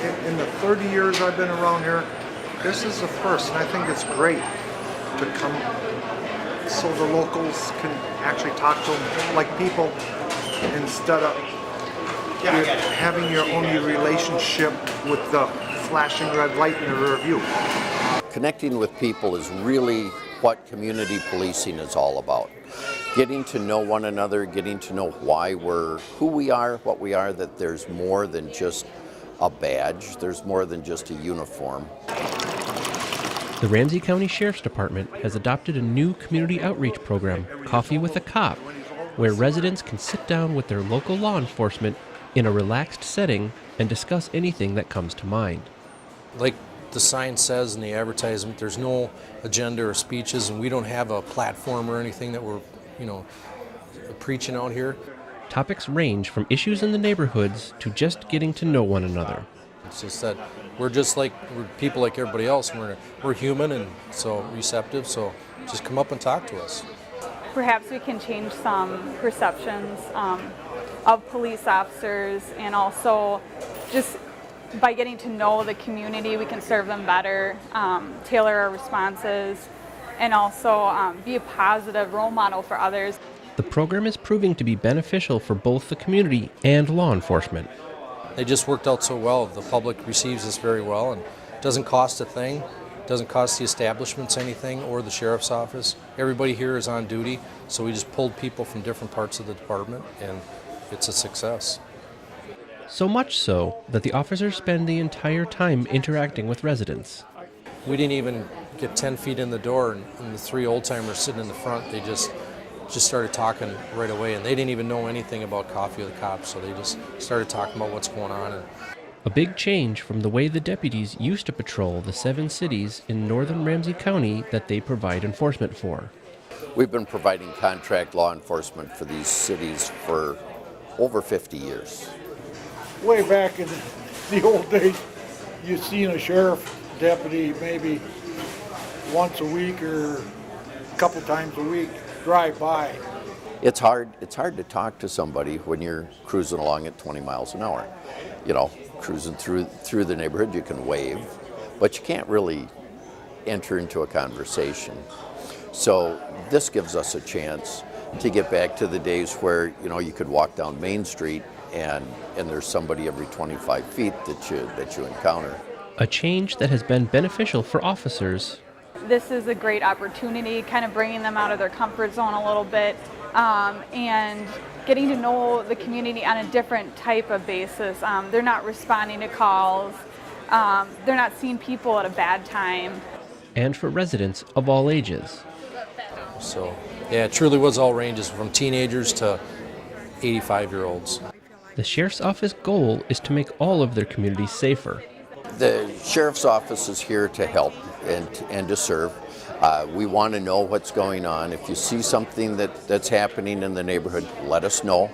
in the 30 years I've been around here, this is the first, and I think it's great to come so the locals can actually talk to them like people instead of having your only relationship with the flashing red light in the rear view. Connecting with people is really what community policing is all about. Getting to know one another, getting to know why we're who we are, what we are, that there's more than just a badge, there's more than just a uniform. The Ramsey County Sheriff's Department has adopted a new community outreach program, Coffee with a Cop, where residents can sit down with their local law enforcement in a relaxed setting and discuss anything that comes to mind. Like the sign says in the advertisement, there's no agenda or speeches, and we don't have a platform or anything that we're, preaching out here. Topics range from issues in the neighborhoods to just getting to know one another. It's just that we're people like everybody else, and we're human and so receptive, so just come up and talk to us. Perhaps we can change some perceptions of police officers, and also just by getting to know the community, we can serve them better, tailor our responses, and also be a positive role model for others. The program is proving to be beneficial for both the community and law enforcement. They just worked out so well. The public receives this very well, and it doesn't cost a thing. It doesn't cost the establishments anything or the sheriff's office. Everybody here is on duty, so we just pulled people from different parts of the department, and it's a success. So much so that the officers spend the entire time interacting with residents. We didn't even get 10 feet in the door, and the three old-timers sitting in the front, they just started talking right away, and they didn't even know anything about Coffee with the Cops, so they just started talking about what's going on. A big change from the way the deputies used to patrol the 7 cities in northern Ramsey County that they provide enforcement for. We've been providing contract law enforcement for these cities for over 50 years. Way back in the old days, you seen a sheriff deputy maybe once a week or a couple times a week drive by. It's hard to talk to somebody when you're cruising along at 20 miles an hour. Cruising through the neighborhood, you can wave, but you can't really enter into a conversation. So this gives us a chance to get back to the days where you could walk down Main Street and there's somebody every 25 feet that you encounter. A change that has been beneficial for officers. This is a great opportunity, kind of bringing them out of their comfort zone a little bit, and getting to know the community on a different type of basis. They're not responding to calls. They're not seeing people at a bad time. And for residents of all ages. So, yeah, it truly was all ranges, from teenagers to 85-year-olds. The Sheriff's Office goal is to make all of their communities safer. The Sheriff's Office is here to help and to serve. We want to know what's going on. If you see something that's happening in the neighborhood, let us know.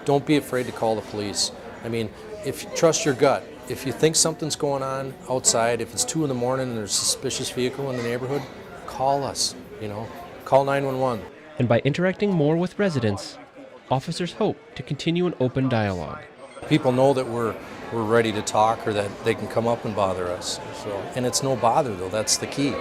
Don't be afraid to call the police. If you trust your gut. If you think something's going on outside, if it's 2 in the morning and there's a suspicious vehicle in the neighborhood, call us, call 911. And by interacting more with residents, officers hope to continue an open dialogue. People know that we're ready to talk, or that they can come up and bother us. And it's no bother, though. That's the key.